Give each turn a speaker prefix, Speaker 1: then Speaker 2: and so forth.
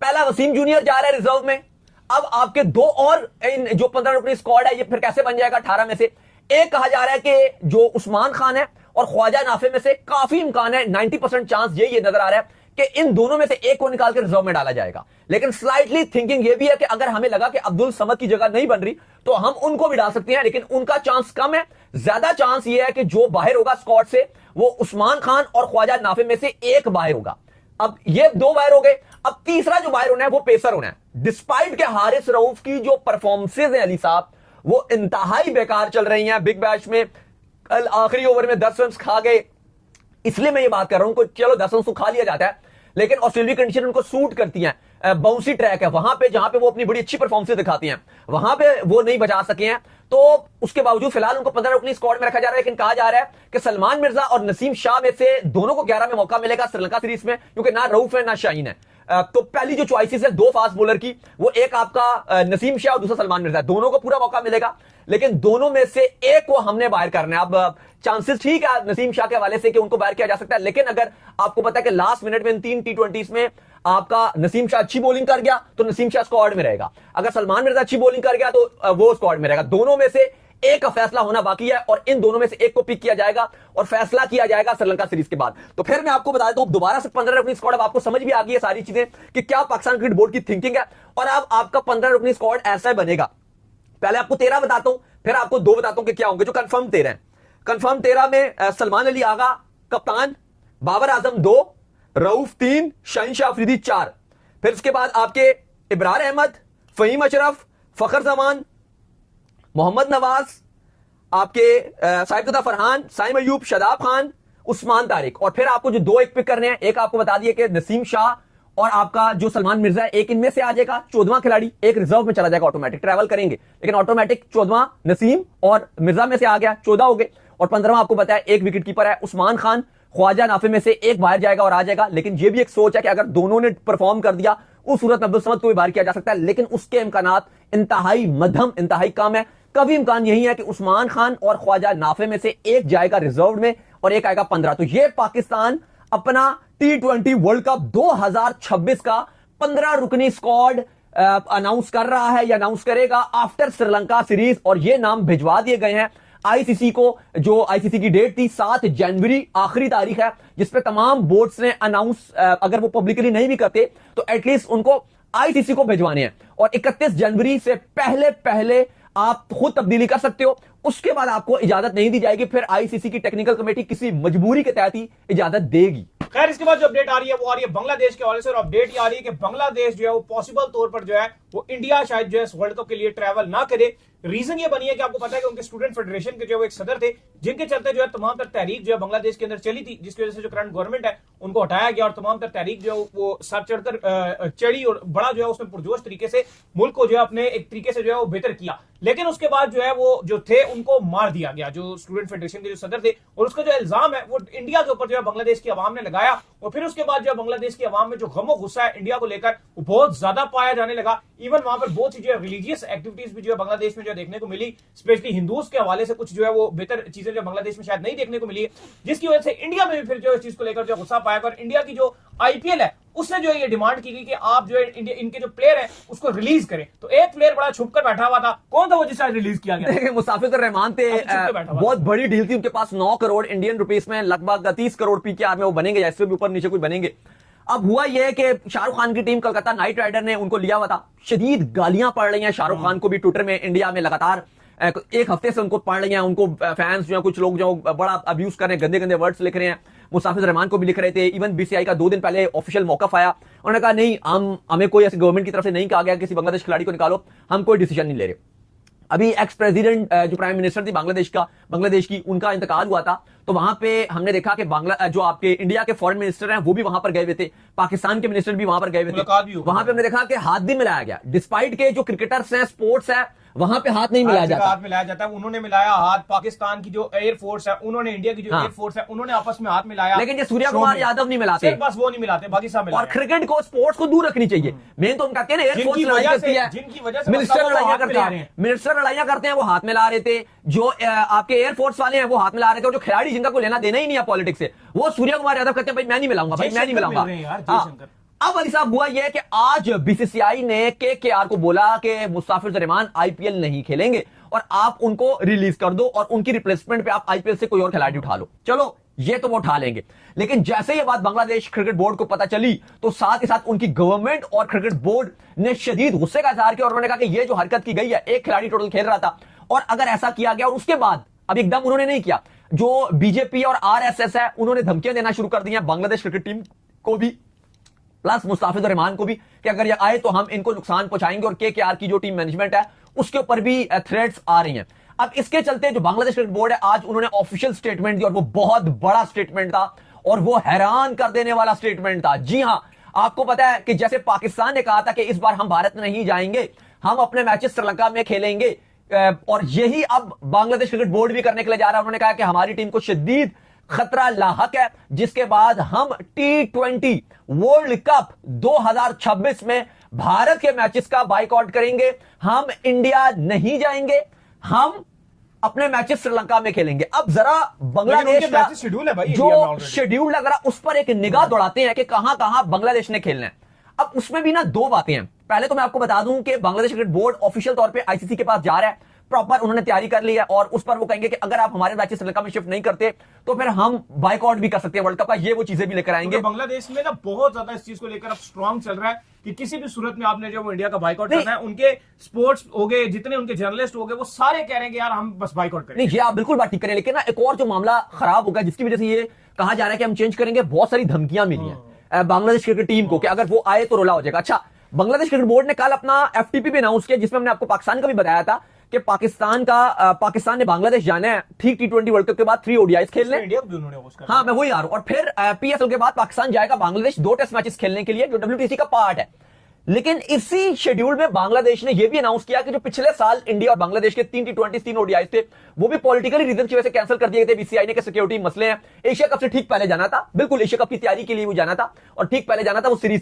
Speaker 1: पहला वसीम जूनियर जा रहा है रिजर्व में, अब आपके दो और जो 15 रुपये स्क्वाड है ये फिर कैसे बन जाएगा 18 में से। एक कहा जा रहा है कि जो उस्मान खान है और ख्वाजा नाफे में से काफी इम्कान है, 90% चांस ये नजर आ रहा है कि इन दोनों में से एक को निकाल के रिजर्व में डाला जाएगा। लेकिन स्लाइटली थिंकिंग ये भी है कि अगर हमें लगा कि अब्दुल समद की जगह नहीं बन रही तो हम उनको भी डाल सकते हैं, लेकिन उनका चांस कम है। ज्यादा चांस ये है कि जो बाहर होगा स्क्वाड से वो उस्मान खान और ख्वाजा नाफे में से एक बाहर होगा। अब ये दो बाहर हो गए, अब तीसरा जो बाहर होना है वो पेसर होना है। डिस्पाइट के हारिस रऊफ की जो परफॉर्मेंसेज हैं अली साहब वो इंतहाई बेकार चल रही हैं। बिग बैश में कल आखिरी ओवर में 10 रन खा गए, इसलिए मैं ये बात कर रहा हूं कि चलो 10 रन तो खा लिया जाता है, लेकिन ऑस्ट्रेलिया कंडीशन उनको सूट करती हैं। बाउंसी ट्रैक है वहां पे जहां पे वो अपनी बड़ी अच्छी परफॉर्मेंस दिखाती हैं, वहां पे वो नहीं बचा सके हैं। तो उसके बावजूद फिलहाल उनको 15 रुकनी स्क्वाड में रखा जा रहा है, लेकिन कहा जा रहा है कि सलमान मिर्जा और नसीम शाह में से दोनों को 11 में मौका मिलेगा श्रीलंका सीरीज में, क्योंकि ना रऊफ है ना शाहीन है। तो पहली जो चॉइसेस है दो फास्ट बॉलर की, वो एक आपका नसीम शाह और दूसरा सलमान मिर्जा, दोनों को पूरा मौका मिलेगा, लेकिन दोनों में से एक को हमने बाहर करना है। अब चांसेस ठीक है नसीम शाह के हवाले से कि उनको बाहर किया जा सकता है, लेकिन अगर आपको पता है कि लास्ट मिनट में इन 3 T20s में आपका नसीम शाह अच्छी बॉलिंग कर गया तो नसीम शाह स्क्वाड में रहेगा, अगर सलमान मिर्जा अच्छी बॉलिंग कर गया तो वो स्क्वाड में रहेगा। दोनों में से एक का फैसला होना बाकी है और इन दोनों में से एक को पिक किया जाएगा और फैसला किया जाएगा श्रीलंका सीरीज के बाद। तो फिर मैं आपको बता देता हूं दोबारा से 15 रुकनी स्क्वाड, अब आपको समझ भी आ गई है सारी चीजें कि क्या पाकिस्तान क्रिकेट बोर्ड की थिंकिंग है। और अब आपका 15 रुकनी स्क्वाड ऐसा बनेगा, पहले आपको 13 बताता हूं, फिर आपको 2 बताता हूं कि क्या होंगे। जो कंफर्म 13 है, कंफर्म 13 में सलमान अली आगा कप्तान, बाबर आजम 2, रऊफ 3, शाहीन शाह अफरीदी 4, फिर उसके बाद आपके इब्रार अहमद, फहीम अशरफ, फखर जमान, मोहम्मद नवाज, आपके साहिबजादा फरहान, साइम अयूब, शदाब खान, उस्मान तारिक। और फिर आपको जो 2 एक पिक करने हैं, एक आपको बता दिए कि नसीम शाह और आपका जो सलमान मिर्जा है, एक इनमें से आ जाएगा 14वां खिलाड़ी, एक रिजर्व में चला जाएगा, ऑटोमेटिक ट्रैवल करेंगे, लेकिन ऑटोमेटिक 14वां नसीम और मिर्जा में से आ गया, 14 हो गए। और 15वां आपको बताया एक विकेट कीपर है उस्मान खान, ख्वाजा नाफे में से एक बाहर जाएगा और आ जाएगा। लेकिन ये भी एक सोच है कि अगर दोनों ने परफॉर्म कर दिया उस सूरत में अब्दुल समद को भी बाहर किया जा सकता है, लेकिन उसके इम्कानात इंतहाई मध्यम, इंतहाई कम है। कभी इम्कान यही है कि उस्मान खान और ख्वाजा नाफे में से एक जाएगा रिजर्व में और एक आएगा 15। तो ये पाकिस्तान अपना T20 वर्ल्ड कप 2026 का 15 रुकनी स्क्वाड अनाउंस कर रहा है या अनाउंस करेगा आफ्टर श्रीलंका सीरीज। और ये नाम भिजवा दिए गए हैं आईसीसी को, जो आईसीसी की डेट थी 7 जनवरी आखिरी तारीख है, जिसपे तमाम बोर्ड्स ने अनाउंस, अगर वो पब्लिकली नहीं भी करते तो एटलीस्ट उनको आईसीसी को भिजवाने हैं। और 31 जनवरी से पहले पहले आप खुद तब्दीली कर सकते हो, उसके बाद आपको इजाजत नहीं दी जाएगी, फिर आईसीसी की टेक्निकल कमेटी किसी मजबूरी के तहत ही इजाजत देगी।
Speaker 2: खैर इसके बाद जो अपडेट आ रही है वो आ रही है बांग्लादेश के हवाले से, और अपडेट ये आ रही है कि बांग्लादेश जो है वो पॉसिबल तौर पर जो है वो इंडिया शायद जो है वर्ल्ड कप के लिए ट्रैवल ना करे। रीजन ये बनी है कि आपको पता है कि उनके स्टूडेंट फेडरेशन के जो एक सदर थे, जिनके चलते जो है तमाम तर तहरीक जो है बांग्लादेश के अंदर चली थी, जिसकी वजह से जो करंट गवर्नमेंट है उनको हटाया गया और तमाम तर तहरीक जो है वो सर चढ़कर चढ़ी और बड़ा जो है उसने पुरजोश तरीके से मुल्क को जो है अपने एक तरीके से जो है वो बेहतर किया। लेकिन उसके बाद जो है वो जो थे उनको मार दिया गया, जो स्टूडेंट फेडरेशन के जो सदर थे, और उसका जो इल्जाम है वो इंडिया के ऊपर जो है बांग्लादेश की आवाम ने लगाया। और फिर उसके बाद जो है बांग्लादेश की आवाम में जो गमो गुस्सा है इंडिया को लेकर वो बहुत ज्यादा पाया जाने लगा। इवन वहां पर बहुत सी जो है रिलीजियस एक्टिविटीज भी जो है बांग्लादेश में जो देखने को मिली, स्पेशली हिंदूज के हवाले से कुछ जो है वो बेहतर चीजें जो बांग्लादेश में शायद नहीं देखने को मिली, जिसकी वजह से इंडिया में भी फिर जो इस चीज को लेकर जो गुस्सा पाया। और इंडिया की जो आईपीएल है उससे जो है ये डिमांड की गई कि आप जो है इनके जो प्लेयर है उसको रिलीज करें। तो एक प्लेयर बड़ा छुपकर बैठा हुआ था, कौन था वो जिसे रिलीज किया गया?
Speaker 1: मुसाफिर रहमान थे, बहुत बड़ी डील थी उनके पास, 9 करोड़ इंडियन रुपीस में, लगभग 30 करोड़ पीकेआर में वो बनेंगे या इससे भी ऊपर नीचे कुछ बनेंगे। अब हुआ यह है कि शाहरुख खान की टीम कोलकाता नाइट राइडर ने उनको लिया हुआ था। शदीद गालियां पड़ रही हैं शाहरुख खान को भी ट्विटर में, इंडिया में लगातार एक हफ्ते से उनको पढ़ रही हैं, उनको फैंस जो है कुछ लोग जो बड़ा अब्यूज कर रहे हैं, गंदे गंदे वर्ड्स लिख रहे हैं। मुसाफिर रहमान को भी लिख रहे थे। इवन बीसीआई का 2 दिन पहले ऑफिशियल मौकफ आया, उन्होंने कहा नहीं, हमें कोई ऐसे गवर्नमेंट की तरफ से नहीं कहा गया किसी बांग्लादेश खिलाड़ी को निकालो, हम कोई डिसीजन नहीं ले रहे। अभी एक्स प्रेसिडेंट जो प्राइम मिनिस्टर थी बांग्लादेश की, उनका इंतकाल हुआ था, तो वहां पे हमने देखा कि जो आपके इंडिया के फॉरेन मिनिस्टर हैं वो भी वहां पर गए हुए थे, पाकिस्तान के मिनिस्टर भी वहां पर गए हुए थे। वहां पे हमने देखा कि हाथ भी मिलाया गया, डिस्पाइट के जो क्रिकेटर्स हैं, स्पोर्ट्स है, वहां पे हाथ नहीं मिलाया जाता।
Speaker 2: हाथ मिलाया जाता है, उन्होंने मिलाया हाथ। पाकिस्तान की जो एयरफोर्स है उन्होंने, इंडिया की जो एयरफोर्स है उन्होंने आपस में हाथ मिलाया,
Speaker 1: लेकिन ये सूर्य कुमार यादव नहीं मिलाते,
Speaker 2: बस वो नहीं मिलाते, बाकी सब मिलाते।
Speaker 1: और क्रिकेट को, स्पोर्ट्स को दूर रखनी चाहिए। मेन तो हम कहते हैं ना एयरफोर्स लड़ाई करती है,
Speaker 2: जिनकी वजह से
Speaker 1: मिनिस्टर लड़ाइयां करते हैं, मिनिस्टर लड़ाइयां करते हैं, वो हाथ मिला रहे थे। जो आपके एयरफोर्स वाले हैं वो हाथ मिला रहे थे, और जो खिलाड़ी जिनका कोई लेना देना ही नहीं है पॉलिटिक्स से, वो सूर्य कुमार यादव कहते हैं भाई मैं नहीं मिलाऊंगा, भाई मैं नहीं मिलाऊंगा। अब अली साहब हुआ यह है कि आज बीसीसीआई ने केकेआर को बोला कि मुस्ताफिजुर रहमान आईपीएल नहीं खेलेंगे और आप उनको रिलीज कर दो और उनकी रिप्लेसमेंट पे आप आईपीएल से कोई और खिलाड़ी उठा लो। चलो ये तो वो उठा लेंगे, लेकिन जैसे ये बात बांग्लादेश क्रिकेट बोर्ड को पता चली तो साथ ही साथ उनकी गवर्नमेंट और क्रिकेट बोर्ड ने शदीद गुस्से का इजहार किया और उन्होंने कहा कि ये जो हरकत की गई है, एक खिलाड़ी टोटल खेल रहा था और अगर ऐसा किया गया, और उसके बाद अब एकदम उन्होंने नहीं किया, जो बीजेपी और आरएसएस है उन्होंने धमकियां देना शुरू कर दी हैं बांग्लादेश क्रिकेट टीम को भी प्लस मुस्ताफिजुर रहमान को भी कि अगर ये आए तो हम इनको नुकसान पहुंचाएंगे, और केकेआर की जो टीम मैनेजमेंट है उसके ऊपर भी थ्रेट्स आ रही हैं। अब इसके चलते जो बांग्लादेश क्रिकेट बोर्ड है आज उन्होंने ऑफिशियल स्टेटमेंट दिया और वो बहुत बड़ा स्टेटमेंट था और वो हैरान कर देने वाला स्टेटमेंट था। जी हां, आपको पता है कि जैसे पाकिस्तान ने कहा था कि इस बार हम भारत में नहीं जाएंगे, हम अपने मैचेस श्रीलंका में खेलेंगे, और यही अब बांग्लादेश क्रिकेट बोर्ड भी करने के लिए जा रहा है। उन्होंने कहा कि हमारी टीम को शदीद खतरा लाहक है, जिसके बाद हम T20 वर्ल्ड कप 2026 में भारत के मैचेस का बाइकआउट करेंगे। हम इंडिया नहीं जाएंगे, हम अपने मैचेस श्रीलंका में खेलेंगे। अब जरा बांग्लादेश का
Speaker 2: शेड्यूल है भाई,
Speaker 1: जो शेड्यूल लग रहा उस पर एक निगाह दौड़ाते हैं कि कहां कहां बांग्लादेश ने खेलना है। अब उसमें भी ना दो बातें हैं। पहले तो मैं आपको बता दूं कि बांग्लादेश क्रिकेट बोर्ड ऑफिशियल तौर पे आईसीसी के पास जा रहा है, प्रॉपर उन्होंने तैयारी कर ली है और उस पर वो कहेंगे कि अगर आप हमारे मैचेस श्रीलंका में शिफ्ट नहीं करते तो फिर हम बाइकआउट भी कर सकते हैं वर्ल्ड कप का। ये वो चीजें भी लेकर आएंगे।
Speaker 2: बांग्लादेश में ना बहुत ज्यादा इस चीज को लेकर अब स्ट्रांग चल रहा है कि किसी भी सूरत में आपने जो वो इंडिया का बाइकआउट करना है। उनके स्पोर्ट्स हो गए, जितने उनके जर्नलिस्ट हो गए, वो सारे कह रहे हैं कि यार हम बस बाइकआउट करें।
Speaker 1: नहीं, ये आप बिल्कुल बात ठीक करें, लेकिन ना एक और जो मामला खराब होगा जिसकी वजह से ये कहा जा रहा है कि हम चेंज करेंगे, बहुत सारी धमकियां मिली हैं बांग्लादेश क्रिकेट टीम को कि अगर वो आए तो रोला हो जाएगा। अच्छा, बांग्लादेश क्रिकेट बोर्ड ने कल अपना एफटीपी भी अनाउंस किया जिसमें हमने आपको पाकिस्तान का भी बताया था कि पाकिस्तान ने बांग्लादेश जाना है ठीक T20 वर्ल्ड कप के बाद 3 ODIs खेलने। हाँ, मैं वही आ रहा हूं। और फिर पीएसएल के बाद पाकिस्तान जाएगा बांग्लादेश 2 टेस्ट मैचेस खेलने के लिए, जो WTC का पार्ट है। लेकिन इसी शेड्यूल में बांग्लादेश ने यह भी अनाउंस किया कि जो पिछले साल इंडिया और बांग्लादेश के 3 T20 3 ODIs थे, वो भी पॉलिटिकली रीजन की वजह से कैंसिल कर दिए गए थे बीसीसीआई ने कि सिक्योरिटी मसले हैं। एशिया कप से ठीक पहले जाना था, बिल्कुल एशिया कप की तैयारी के लिए वो जाना था और ठीक पहले जाना था, वो सीरीज